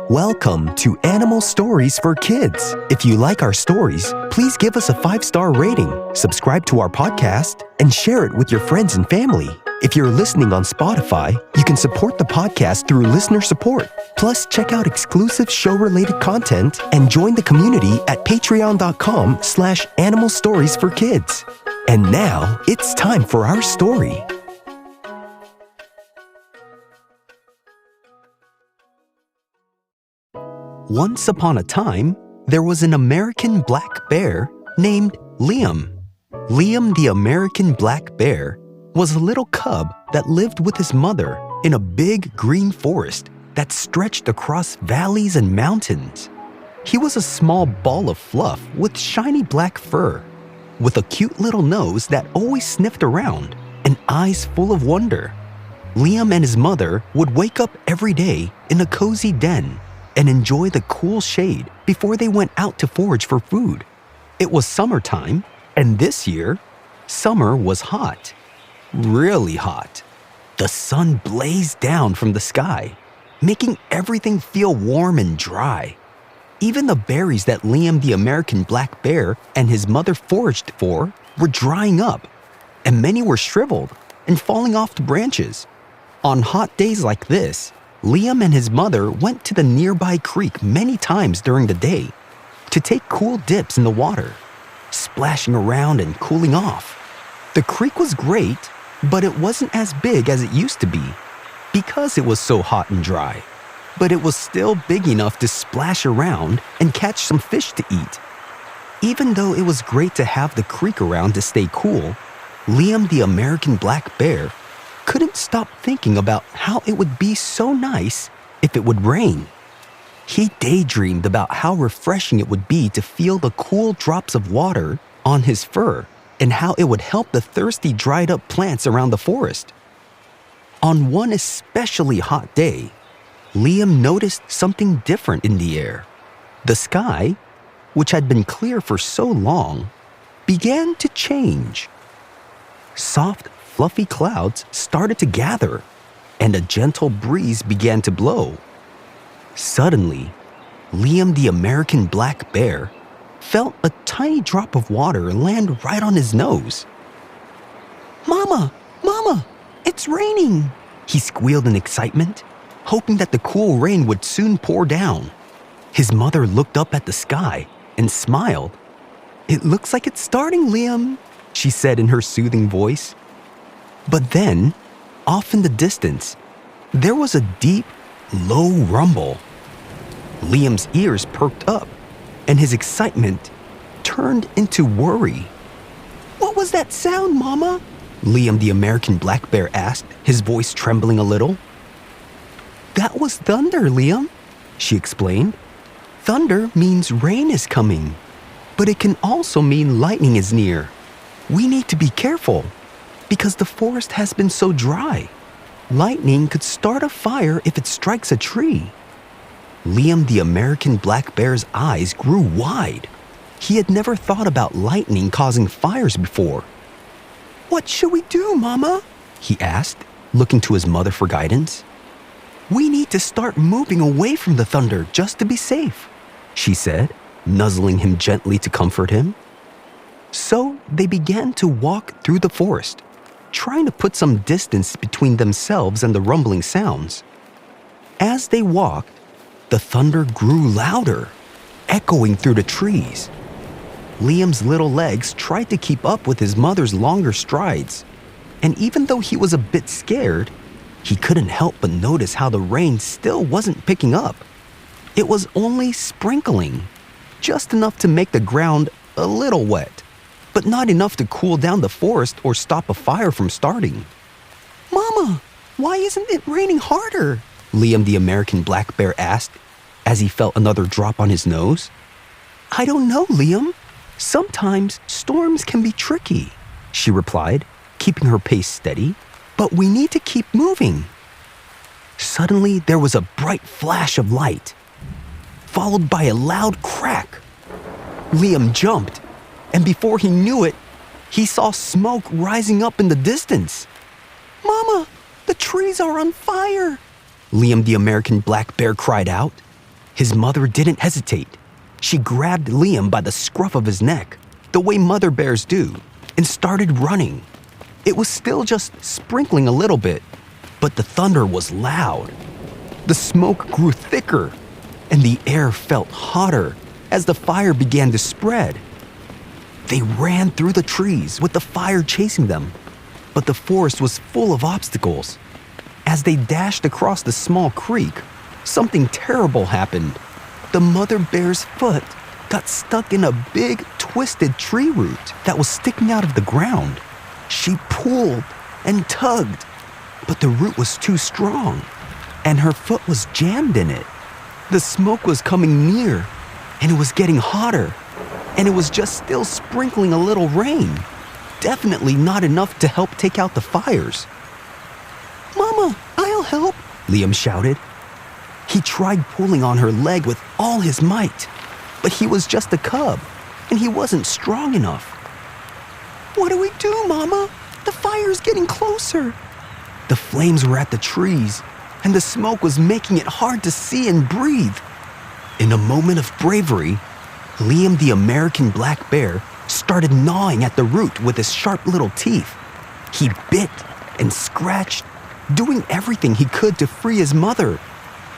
Welcome to Animal Stories for Kids. If you like our stories, please give us a 5-star rating, subscribe to our podcast, and share it with your friends and family. If you're listening on Spotify, you can support the podcast through listener support. Plus, check out exclusive show-related content and join the community at patreon.com/Animal Stories for Kids. And now, it's time for our story. Once upon a time, there was an American black bear named Liam. Liam the American black bear was a little cub that lived with his mother in a big green forest that stretched across valleys and mountains. He was a small ball of fluff with shiny black fur, with a cute little nose that always sniffed around and eyes full of wonder. Liam and his mother would wake up every day in a cozy den and enjoy the cool shade before they went out to forage for food. It was summertime, and this year, summer was hot. Really hot. The sun blazed down from the sky, making everything feel warm and dry. Even the berries that Liam the American black bear and his mother foraged for were drying up, and many were shriveled and falling off the branches. On hot days like this, Liam and his mother went to the nearby creek many times during the day to take cool dips in the water, splashing around and cooling off. The creek was great, but it wasn't as big as it used to be because it was so hot and dry. But it was still big enough to splash around and catch some fish to eat. Even though it was great to have the creek around to stay cool, Liam the American black bear couldn't stop thinking about how it would be so nice if it would rain. He daydreamed about how refreshing it would be to feel the cool drops of water on his fur and how it would help the thirsty dried up plants around the forest. On one especially hot day, Liam noticed something different in the air. The sky, which had been clear for so long, began to change. Soft, fluffy clouds started to gather, and a gentle breeze began to blow. Suddenly, Liam the American black bear felt a tiny drop of water land right on his nose. "Mama! Mama! It's raining!" he squealed in excitement, hoping that the cool rain would soon pour down. His mother looked up at the sky and smiled. "It looks like it's starting, Liam," she said in her soothing voice. But then, off in the distance, there was a deep, low rumble. Liam's ears perked up, and his excitement turned into worry. "What was that sound, Mama?" Liam the American black bear asked, his voice trembling a little. "That was thunder, Liam," she explained. "Thunder means rain is coming, but it can also mean lightning is near. We need to be careful, because the forest has been so dry. Lightning could start a fire if it strikes a tree." Liam the American black bear's eyes grew wide. He had never thought about lightning causing fires before. "What should we do, Mama?" he asked, looking to his mother for guidance. "We need to start moving away from the thunder just to be safe," she said, nuzzling him gently to comfort him. So they began to walk through the forest, trying to put some distance between themselves and the rumbling sounds. As they walked, the thunder grew louder, echoing through the trees. Liam's little legs tried to keep up with his mother's longer strides, and even though he was a bit scared, he couldn't help but notice how the rain still wasn't picking up. It was only sprinkling, just enough to make the ground a little wet, but not enough to cool down the forest or stop a fire from starting. "Mama, why isn't it raining harder?" Liam the American black bear asked as he felt another drop on his nose. "I don't know, Liam. Sometimes storms can be tricky," she replied, keeping her pace steady. "But we need to keep moving." Suddenly, there was a bright flash of light, followed by a loud crack. Liam jumped, and before he knew it, he saw smoke rising up in the distance. "Mama, the trees are on fire!" Liam the American black bear cried out. His mother didn't hesitate. She grabbed Liam by the scruff of his neck, the way mother bears do, and started running. It was still just sprinkling a little bit, but the thunder was loud. The smoke grew thicker, and the air felt hotter as the fire began to spread. They ran through the trees with the fire chasing them, but the forest was full of obstacles. As they dashed across the small creek, something terrible happened. The mother bear's foot got stuck in a big, twisted tree root that was sticking out of the ground. She pulled and tugged, but the root was too strong, and her foot was jammed in it. The smoke was coming near, and it was getting hotter, and it was just still sprinkling a little rain. Definitely not enough to help take out the fires. "Mama, I'll help," Liam shouted. He tried pulling on her leg with all his might, but he was just a cub, and he wasn't strong enough. "What do we do, Mama? The fire's getting closer." The flames were at the trees, and the smoke was making it hard to see and breathe. In a moment of bravery, Liam the American black bear started gnawing at the root with his sharp little teeth. He bit and scratched, doing everything he could to free his mother.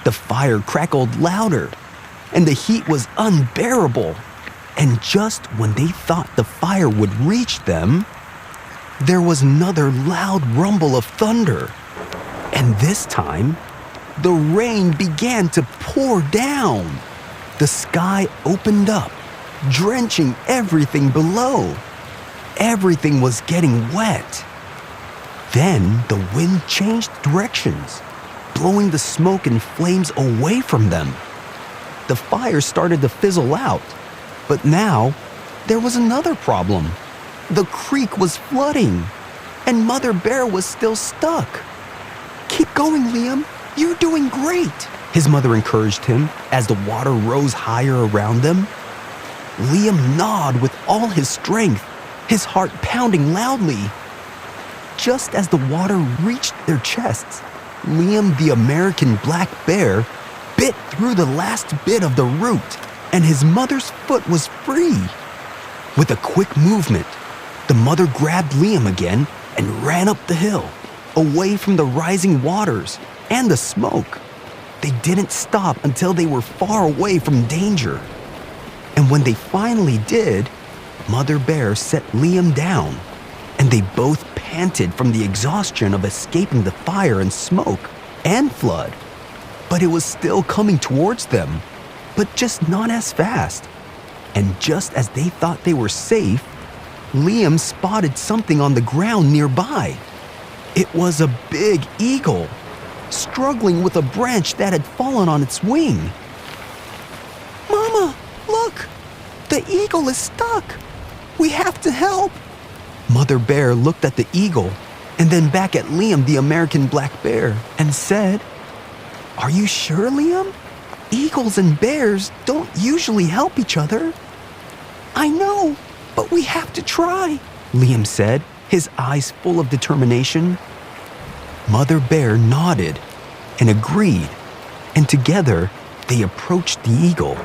The fire crackled louder, and the heat was unbearable. And just when they thought the fire would reach them, there was another loud rumble of thunder. And this time, the rain began to pour down. The sky opened up, drenching everything below. Everything was getting wet. Then the wind changed directions, blowing the smoke and flames away from them. The fire started to fizzle out, but now there was another problem. The creek was flooding, and Mother Bear was still stuck. "Keep going, Liam. You're doing great," his mother encouraged him as the water rose higher around them. Liam gnawed with all his strength, his heart pounding loudly. Just as the water reached their chests, Liam the American black bear bit through the last bit of the root, and his mother's foot was free. With a quick movement, the mother grabbed Liam again and ran up the hill, away from the rising waters and the smoke. They didn't stop until they were far away from danger. And when they finally did, Mother Bear set Liam down, and they both panted from the exhaustion of escaping the fire and smoke and flood. But it was still coming towards them, but just not as fast. And just as they thought they were safe, Liam spotted something on the ground nearby. It was a big eagle, struggling with a branch that had fallen on its wing. "Mama, look! The eagle is stuck! We have to help!" Mother Bear looked at the eagle and then back at Liam the American black bear and said, "Are you sure, Liam? Eagles and bears don't usually help each other." "I know, but we have to try," Liam said, his eyes full of determination. Mother Bear nodded and agreed, and together they approached the eagle.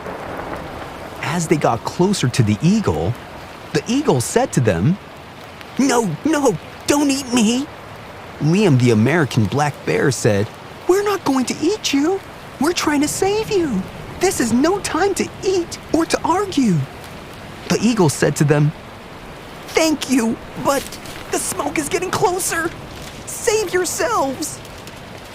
As they got closer to the eagle said to them, "No, don't eat me." Liam the American black bear said, "We're not going to eat you. We're trying to save you. This is no time to eat or to argue." The eagle said to them, "Thank you, but the smoke is getting closer. Save yourselves."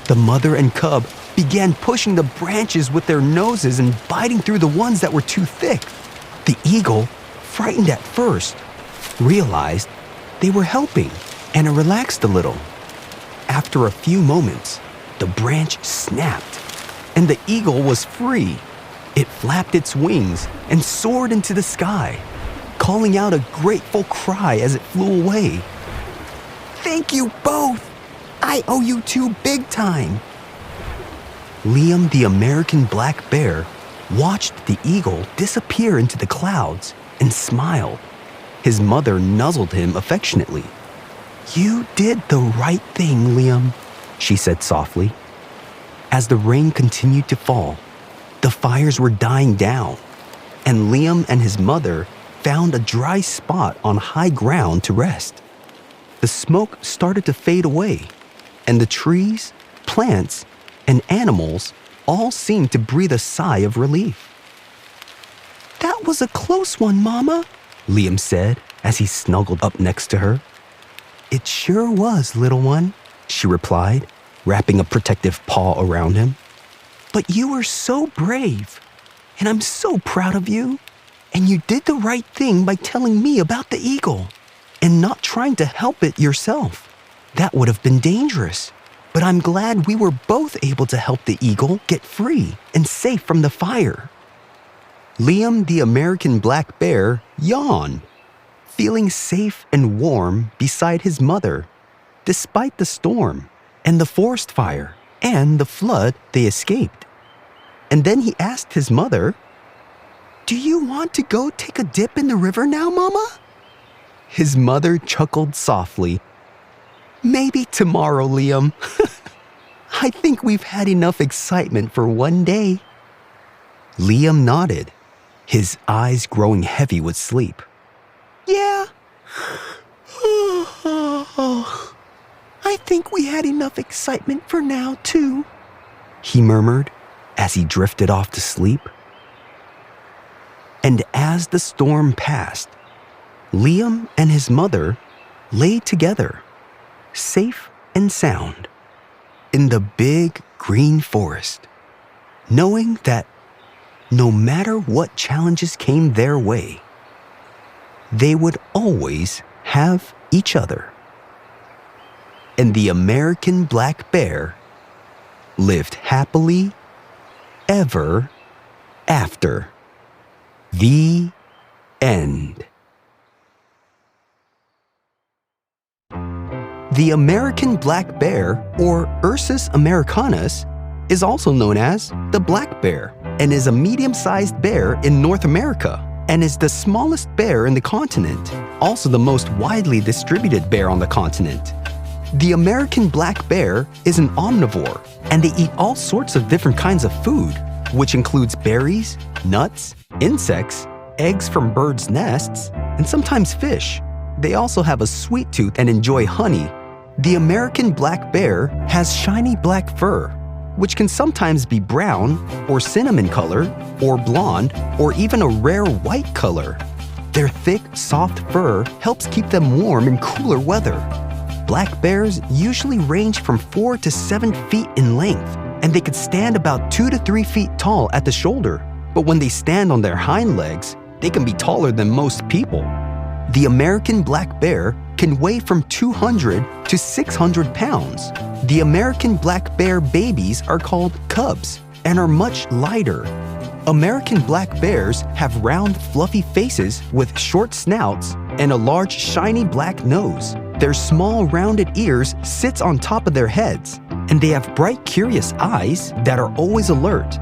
The mother and cub began pushing the branches with their noses and biting through the ones that were too thick. The eagle, frightened at first, realized they were helping and relaxed a little. After a few moments, the branch snapped, and the eagle was free. It flapped its wings and soared into the sky, calling out a grateful cry as it flew away. "Thank you both! I owe you two big time!" Liam the American black bear watched the eagle disappear into the clouds and smiled. His mother nuzzled him affectionately. "You did the right thing, Liam," she said softly. As the rain continued to fall, The fires were dying down, and Liam and his mother found a dry spot on high ground to rest. The smoke started to fade away, and the trees, plants, and animals all seemed to breathe a sigh of relief. "That was a close one, Mama," Liam said as he snuggled up next to her. "It sure was, little one," she replied, wrapping a protective paw around him. "But you were so brave, and I'm so proud of you. And you did the right thing by telling me about the eagle and not trying to help it yourself. That would have been dangerous. But I'm glad we were both able to help the eagle get free and safe from the fire." Liam the American black bear yawned, feeling safe and warm beside his mother, despite the storm and the forest fire and the flood they escaped. And then he asked his mother, "Do you want to go take a dip in the river now, Mama?" His mother chuckled softly. "Maybe tomorrow, Liam. I think we've had enough excitement for one day." Liam nodded, his eyes growing heavy with sleep. "Yeah. I think we had enough excitement for now, too," he murmured as he drifted off to sleep. And as the storm passed, Liam and his mother lay together, safe and sound, in the big green forest, knowing that no matter what challenges came their way, they would always have each other. And the American black bear lived happily ever after. The end. The American black bear, or Ursus americanus, is also known as the black bear and is a medium-sized bear in North America and is the smallest bear in the continent, also the most widely distributed bear on the continent. The American black bear is an omnivore, and they eat all sorts of different kinds of food, which includes berries, nuts, insects, eggs from birds' nests, and sometimes fish. They also have a sweet tooth and enjoy honey. The American black bear has shiny black fur, which can sometimes be brown or cinnamon color or blonde or even a rare white color. Their thick, soft fur helps keep them warm in cooler weather. Black bears usually range from 4 to 7 feet in length, and they could stand about 2 to 3 feet tall at the shoulder. But when they stand on their hind legs, they can be taller than most people. The American black bear can weigh from 200 to 600 pounds. The American black bear babies are called cubs and are much lighter. American black bears have round, fluffy faces with short snouts and a large, shiny black nose. Their small, rounded ears sit on top of their heads, and they have bright, curious eyes that are always alert.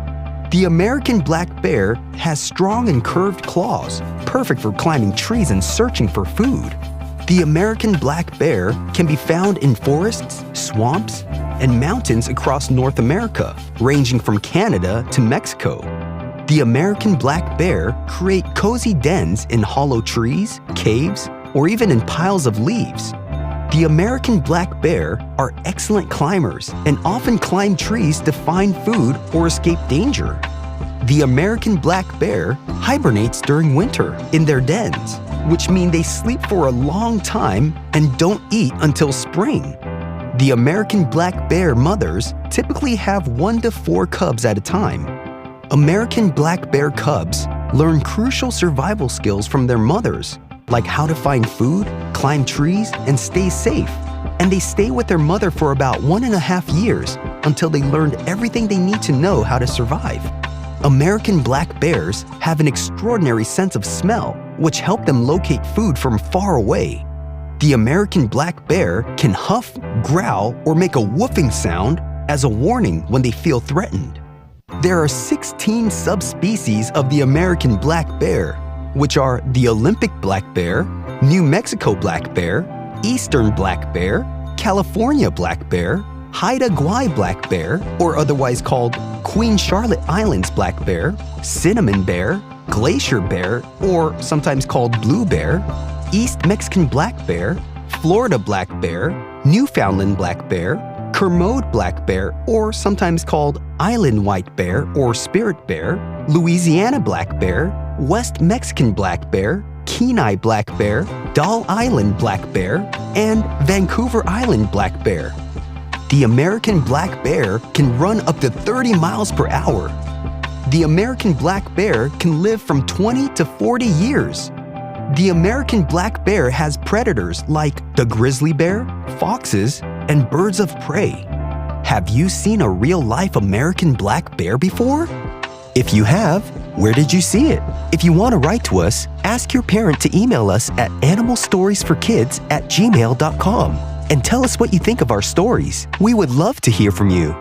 The American black bear has strong and curved claws, perfect for climbing trees and searching for food. The American black bear can be found in forests, swamps, and mountains across North America, ranging from Canada to Mexico. The American black bear create cozy dens in hollow trees, caves, or even in piles of leaves. The American black bear are excellent climbers and often climb trees to find food or escape danger. The American black bear hibernates during winter in their dens, which mean they sleep for a long time and don't eat until spring. The American black bear mothers typically have 1 to 4 cubs at a time. American black bear cubs learn crucial survival skills from their mothers, like how to find food, climb trees, and stay safe. And they stay with their mother for about 1.5 years until they learned everything they need to know how to survive. American black bears have an extraordinary sense of smell, which help them locate food from far away. The American black bear can huff, growl, or make a woofing sound as a warning when they feel threatened. There are 16 subspecies of the American black bear, which are the Olympic black bear, New Mexico black bear, Eastern black bear, California black bear, Haida Gwaii black bear, or otherwise called Queen Charlotte Islands black bear, cinnamon bear, glacier bear, or sometimes called blue bear, East Mexican black bear, Florida black bear, Newfoundland black bear, Kermode black bear, or sometimes called island white bear or spirit bear, Louisiana black bear, West Mexican black bear, Kenai black bear, Doll Island black bear, and Vancouver Island black bear. The American black bear can run up to 30 miles per hour. The American black bear can live from 20 to 40 years. The American black bear has predators like the grizzly bear, foxes, and birds of prey. Have you seen a real-life American black bear before? If you have, where did you see it? If you want to write to us, ask your parent to email us at animalstoriesforkids@gmail.com and tell us what you think of our stories. We would love to hear from you.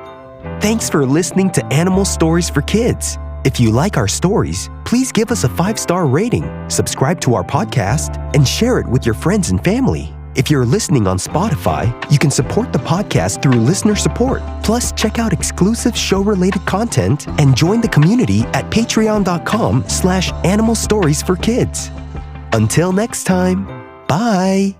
Thanks for listening to Animal Stories for Kids. If you like our stories, please give us a 5-star rating, subscribe to our podcast, and share it with your friends and family. If you're listening on Spotify, you can support the podcast through listener support. Plus, check out exclusive show-related content and join the community at patreon.com/animalstoriesforkids. Until next time, bye!